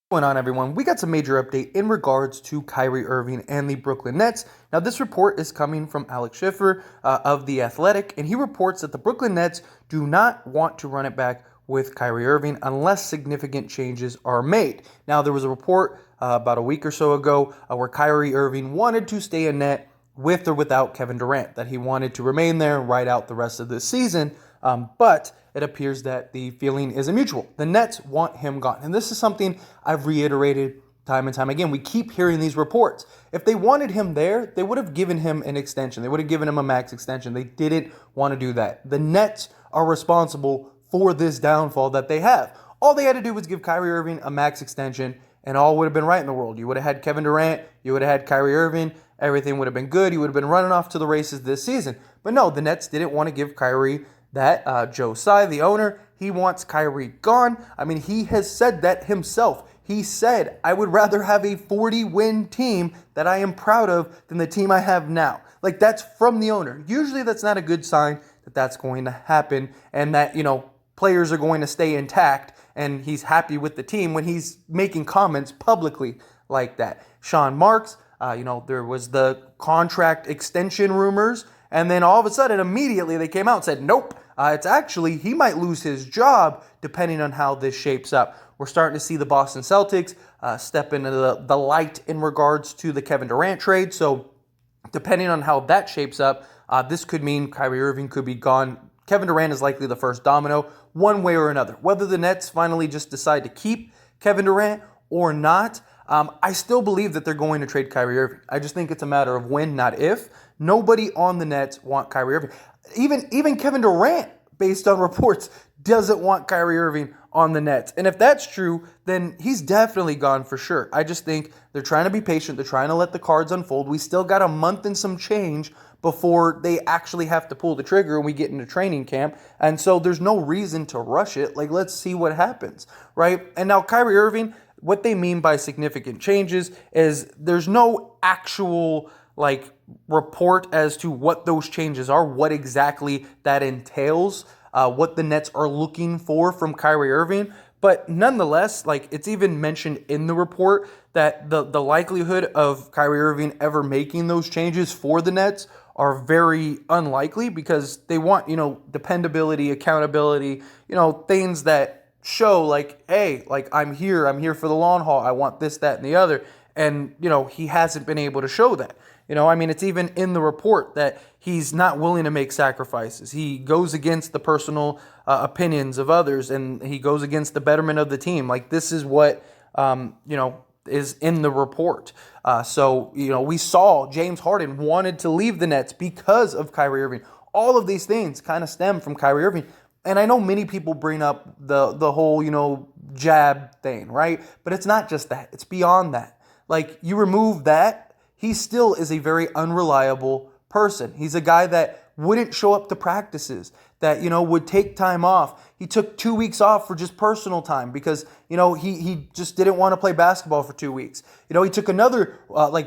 What's going on, everyone? We got some major update in regards to Kyrie Irving and the Brooklyn Nets. Now, this report is coming from Alex Schiffer of The Athletic, and he reports that the Brooklyn Nets do not want to run it back with Kyrie Irving unless significant changes are made. Now, there was a report about a week or so ago where Kyrie Irving wanted to stay in net with or without Kevin Durant, that he wanted to remain there and ride out the rest of this season. But it appears that the feeling isn't mutual. The Nets want him gone. And this is something I've reiterated time and time again. We keep hearing these reports. If they wanted him there, they would have given him an extension. They would have given him a max extension. They didn't want to do that. The Nets are responsible for this downfall that they have. All they had to do was give Kyrie Irving a max extension, and all would have been right in the world. You would have had Kevin Durant. You would have had Kyrie Irving. Everything would have been good. You would have been running off to the races this season. But no, the Nets didn't want to give Kyrie that. Joe Tsai, the owner, he wants Kyrie gone. I mean, he has said that himself. He said, I would rather have a 40-win team that I am proud of than the team I have now. Like, that's from the owner. Usually that's not a good sign that that's going to happen and that, players are going to stay intact and he's happy with the team when he's making comments publicly like that. Sean Marks, there was the contract extension rumors, and then all of a sudden, immediately they came out and said, nope, it's actually, he might lose his job depending on how this shapes up. We're starting to see the Boston Celtics step into the light in regards to the Kevin Durant trade. So depending on how that shapes up, this could mean Kyrie Irving could be gone. Kevin Durant is likely the first domino, one way or another. Whether the Nets finally just decide to keep Kevin Durant or not, I still believe that they're going to trade Kyrie Irving. I just think it's a matter of when, not if. Nobody on the Nets want Kyrie Irving. Even Kevin Durant, based on reports, doesn't want Kyrie Irving on the Nets. And if that's true, then he's definitely gone for sure. I just think they're trying to be patient. They're trying to let the cards unfold. We still got a month and some change before they actually have to pull the trigger and we get into training camp. And so there's no reason to rush it. Like, let's see what happens, right? And now Kyrie Irving, what they mean by significant changes is there's no actual report as to what those changes are, what exactly that entails, what the Nets are looking for from Kyrie Irving. But nonetheless, it's even mentioned in the report that the likelihood of Kyrie Irving ever making those changes for the Nets are very unlikely because they want, dependability, accountability, things that show hey, I'm here for the long haul. I want this, that, and the other. And, he hasn't been able to show that. It's even in the report that he's not willing to make sacrifices. He goes against the personal opinions of others, and he goes against the betterment of the team. This is what, is in the report. So we saw James Harden wanted to leave the Nets because of Kyrie Irving. All of these things kind of stem from Kyrie Irving. And I know many people bring up the whole, jab thing, right? But it's not just that. It's beyond that. You remove that, he still is a very unreliable person. He's a guy that wouldn't show up to practices, that, would take time off. He took 2 weeks off for just personal time because, he just didn't want to play basketball for 2 weeks. He took another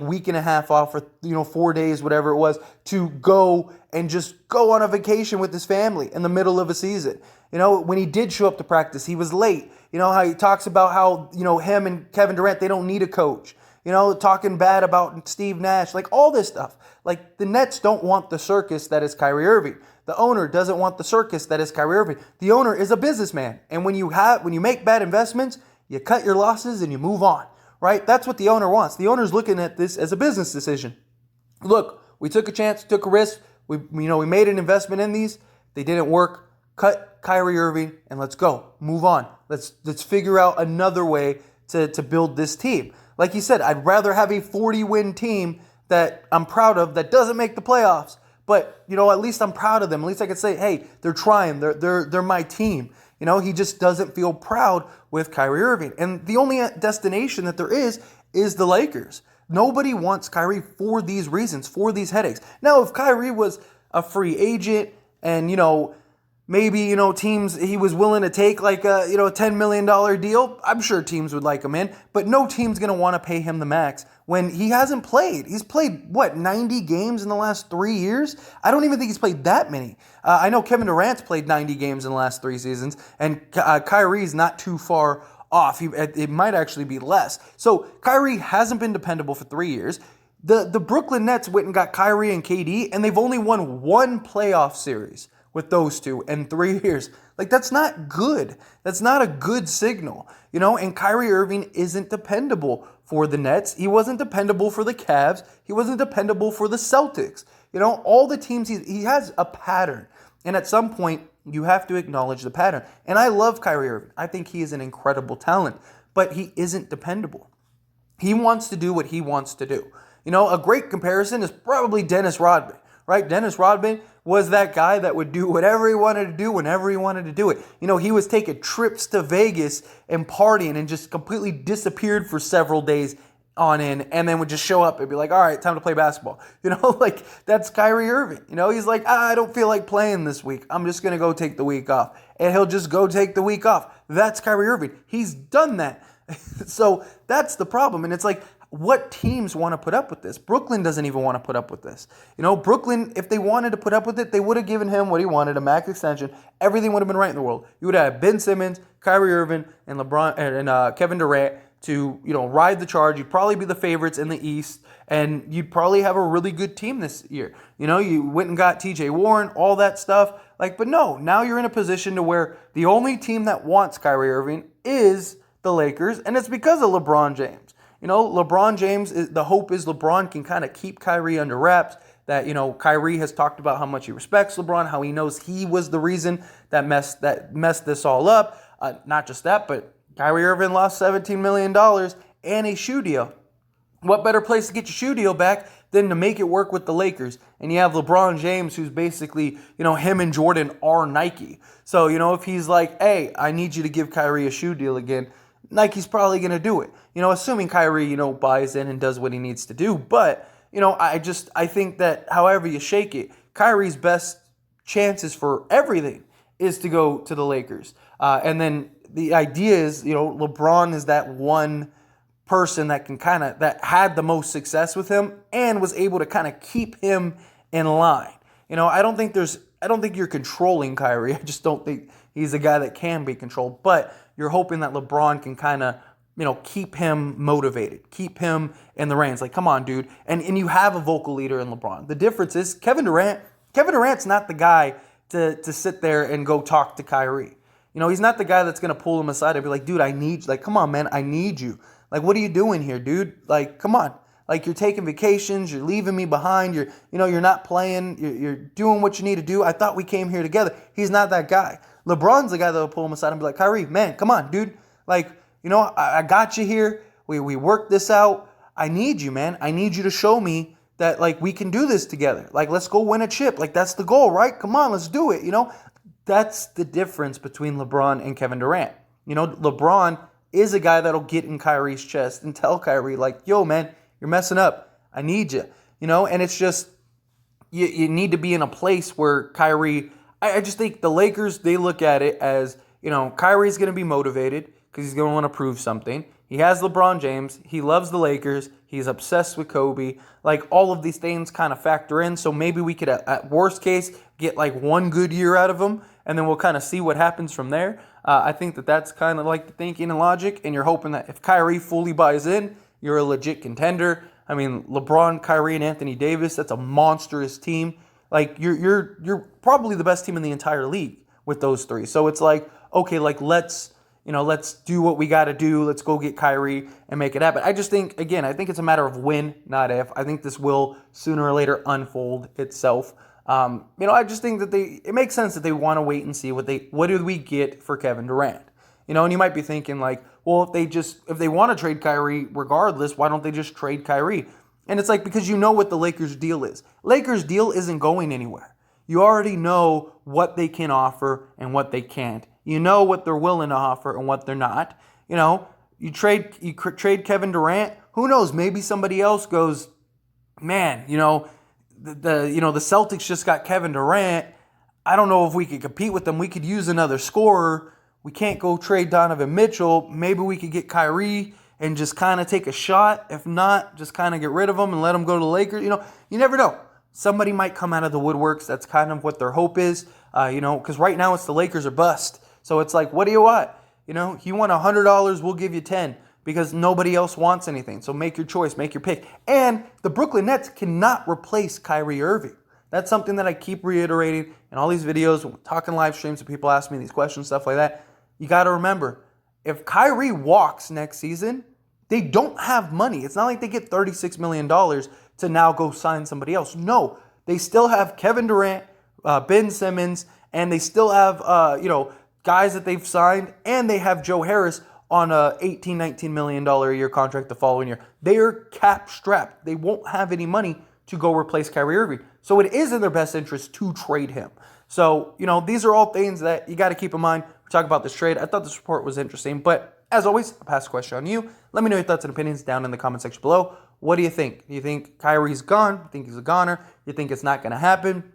week and a half off for, 4 days, whatever it was, to go and just go on a vacation with his family in the middle of a season. When he did show up to practice, he was late. How he talks about how, him and Kevin Durant, they don't need a coach. Talking bad about Steve Nash, all this stuff. The Nets don't want the circus that is Kyrie Irving. The owner doesn't want the circus that is Kyrie Irving. The owner is a businessman. And when you make bad investments, you cut your losses and you move on, right? That's what the owner wants. The owner's looking at this as a business decision. Look, we took a chance, took a risk. We made an investment in these. They didn't work. Cut Kyrie Irving and let's go. Move on. Let's figure out another way to build this team. Like you said, I'd rather have a 40-win team that I'm proud of that doesn't make the playoffs. But, at least I'm proud of them. At least I could say, hey, they're trying. They're my team. He just doesn't feel proud with Kyrie Irving. And the only destination that there is the Lakers. Nobody wants Kyrie for these reasons, for these headaches. Now, if Kyrie was a free agent and, maybe, teams, he was willing to take a $10 million deal. I'm sure teams would like him in, but no team's going to want to pay him the max when he hasn't played. He's played, 90 games in the last 3 years? I don't even think he's played that many. I know Kevin Durant's played 90 games in the last 3 seasons, and Kyrie's not too far off. It might actually be less. So Kyrie hasn't been dependable for 3 years. The Brooklyn Nets went and got Kyrie and KD, and they've only won one playoff series with those two in 3 years. Like, that's not good. That's not a good signal, and Kyrie Irving isn't dependable for the Nets. He wasn't dependable for the Cavs. He wasn't dependable for the Celtics. All the teams, he has a pattern. And at some point, you have to acknowledge the pattern. And I love Kyrie Irving. I think he is an incredible talent, but he isn't dependable. He wants to do what he wants to do. A great comparison is probably Dennis Rodman, right? Dennis Rodman was that guy that would do whatever he wanted to do whenever he wanted to do it. He was taking trips to Vegas and partying and just completely disappeared for several days on end, and then would just show up and be like, all right, time to play basketball. Like, that's Kyrie Irving. He's like, I don't feel like playing this week. I'm just going to go take the week off. And he'll just go take the week off. That's Kyrie Irving. He's done that. So that's the problem. And it's like, what teams want to put up with this? Brooklyn doesn't even want to put up with this. Brooklyn, if they wanted to put up with it, they would have given him what he wanted, a max extension. Everything would have been right in the world. You would have had Ben Simmons, Kyrie Irving, and LeBron and Kevin Durant to ride the charge. You'd probably be the favorites in the East, and you'd probably have a really good team this year. You went and got TJ Warren, all that stuff. But no, now you're in a position to where the only team that wants Kyrie Irving is the Lakers, and it's because of LeBron James. LeBron James, the hope is LeBron can kind of keep Kyrie under wraps. That, Kyrie has talked about how much he respects LeBron, how he knows he was the reason that messed this all up. Not just that, but Kyrie Irving lost $17 million and a shoe deal. What better place to get your shoe deal back than to make it work with the Lakers? And you have LeBron James, who's basically, him and Jordan are Nike. So, if he's like, hey, I need you to give Kyrie a shoe deal again, Nike's probably going to do it. Assuming Kyrie, buys in and does what he needs to do. But, I think that however you shake it, Kyrie's best chances for everything is to go to the Lakers. And then the idea is, LeBron is that one person that that had the most success with him and was able to kind of keep him in line. I don't think you're controlling Kyrie. I just don't think he's a guy that can be controlled. But you're hoping that LeBron can kind of, keep him motivated, keep him in the reins. Like, come on, dude. And you have a vocal leader in LeBron. The difference is Kevin Durant's not the guy to sit there and go talk to Kyrie. He's not the guy that's going to pull him aside and be like, dude, I need you. Like, come on, man, I need you. Like, what are you doing here, dude? Like, come on. Like, you're taking vacations, you're leaving me behind, you're not playing, you're doing what you need to do. I thought we came here together. He's not that guy. LeBron's the guy that will pull him aside and be like, Kyrie, man, come on, dude. Like, I got you here. We worked this out. I need you, man. I need you to show me that, like, we can do this together. Like, let's go win a chip. Like, that's the goal, right? Come on, let's do it, That's the difference between LeBron and Kevin Durant. LeBron is a guy that'll get in Kyrie's chest and tell Kyrie, like, yo, man, you're messing up. I need you. And it's just, you need to be in a place where Kyrie, I just think the Lakers, they look at it as, Kyrie's going to be motivated because he's going to want to prove something. He has LeBron James. He loves the Lakers. He's obsessed with Kobe. Like, all of these things kind of factor in. So maybe we could, at worst case, get like one good year out of him, and then we'll kind of see what happens from there. I think that's kind of like the thinking and logic, and you're hoping that if Kyrie fully buys in, you're a legit contender. I mean, LeBron, Kyrie, and Anthony Davis, that's a monstrous team. Like, you're probably the best team in the entire league with those three. So it's like, okay, like, let's do what we got to do. Let's go get Kyrie and make it happen. I just think, again, I think it's a matter of when, not if. I think this will sooner or later unfold itself. I just think that it makes sense that they want to wait and see what do we get for Kevin Durant. And you might be thinking like, well, if they want to trade Kyrie regardless, why don't they just trade Kyrie? And it's like, because what the Lakers deal is. Lakers deal isn't going anywhere. You already know what they can offer and what they can't. You know what they're willing to offer and what they're not. You trade Kevin Durant. Who knows? Maybe somebody else goes, man, the Celtics just got Kevin Durant. I don't know if we could compete with them. We could use another scorer. We can't go trade Donovan Mitchell. Maybe we could get Kyrie and just kind of take a shot. If not, just kind of get rid of him and let him go to the Lakers. You never know. Somebody might come out of the woodworks. That's kind of what their hope is. Because right now it's the Lakers or bust. So it's like, what do you want? You want $100, we'll give you 10 because nobody else wants anything. So make your choice, make your pick. And the Brooklyn Nets cannot replace Kyrie Irving. That's something that I keep reiterating in all these videos, when we're talking live streams, and people ask me these questions, stuff like that. You got to remember, if Kyrie walks next season, they don't have money. It's not like they get $36 million to now go sign somebody else. No, they still have Kevin Durant, Ben Simmons, and they still have, guys that they've signed, and they have Joe Harris on a $18, $19 million a year contract the following year. They are cap strapped. They won't have any money to go replace Kyrie Irving. So it is in their best interest to trade him. So, these are all things that you got to keep in mind. We talk about this trade. I thought this report was interesting, but as always, I'll pass the question on you. Let me know your thoughts and opinions down in the comment section below. What do you think? Do you think Kyrie's gone? You think he's a goner? You think it's not going to happen?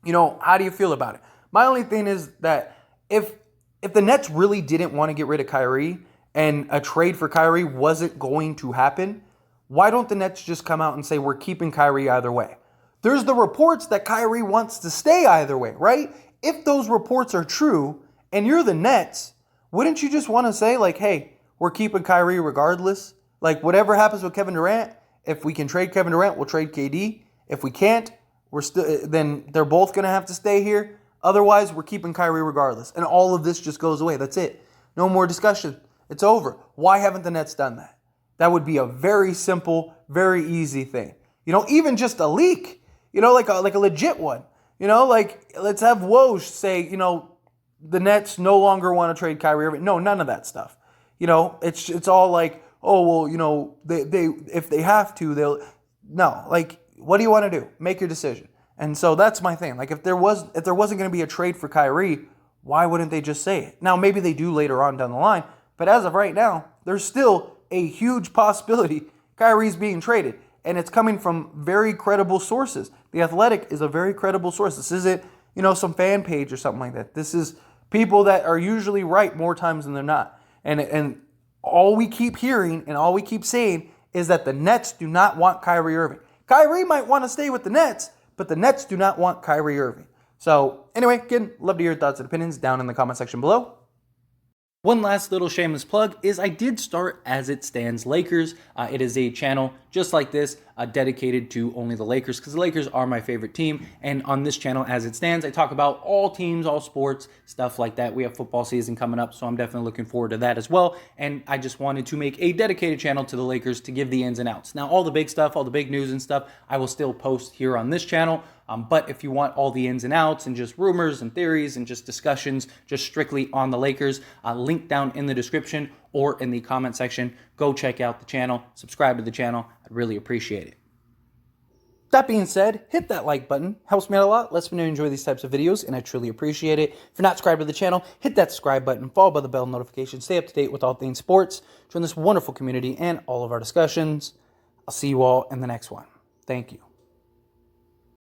How do you feel about it? My only thing is that if the Nets really didn't want to get rid of Kyrie and a trade for Kyrie wasn't going to happen, why don't the Nets just come out and say we're keeping Kyrie either way? There's the reports that Kyrie wants to stay either way, right? If those reports are true and you're the Nets, wouldn't you just want to say, like, hey, we're keeping Kyrie regardless? Like, whatever happens with Kevin Durant, if we can trade Kevin Durant, we'll trade KD. If we can't, then they're both going to have to stay here. Otherwise, we're keeping Kyrie regardless. And all of this just goes away. That's it. No more discussion. It's over. Why haven't the Nets done that? That would be a very simple, very easy thing. Even just a leak, like a legit one. Let's have Woj say, the Nets no longer want to trade Kyrie Irving. No, none of that stuff. It's all like, oh, well, they if they have to, they'll. No, like, what do you want to do? Make your decision. And so that's my thing. Like, if there wasn't going to be a trade for Kyrie, why wouldn't they just say it? Now, maybe they do later on down the line, but as of right now, there's still a huge possibility Kyrie's being traded, and it's coming from very credible sources. The Athletic is a very credible source. This isn't, some fan page or something like that. This is people that are usually right more times than they're not. And all we keep hearing and all we keep saying is that the Nets do not want Kyrie Irving. Kyrie might want to stay with the Nets, but the Nets do not want Kyrie Irving. So anyway, again, love to hear your thoughts and opinions down in the comment section below. One last little shameless plug is I did start As It Stands Lakers. It is a channel just like this, dedicated to only the Lakers, because the Lakers are my favorite team. And on this channel, As It Stands, I talk about all teams, all sports, stuff like that. We have football season coming up, so I'm definitely looking forward to that as well. And I just wanted to make a dedicated channel to the Lakers to give the ins and outs. Now, all the big stuff, all the big news and stuff, I will still post here on this channel. But if you want all the ins and outs and just rumors and theories and just discussions just strictly on the Lakers, link down in the description or in the comment section. Go check out the channel, subscribe to the channel. I'd really appreciate it. That being said, hit that like button. Helps me out a lot. Lets me know you enjoy these types of videos, and I truly appreciate it. If you're not subscribed to the channel, hit that subscribe button, followed by the bell notification. Stay up to date with all things sports. Join this wonderful community and all of our discussions. I'll see you all in the next one. Thank you.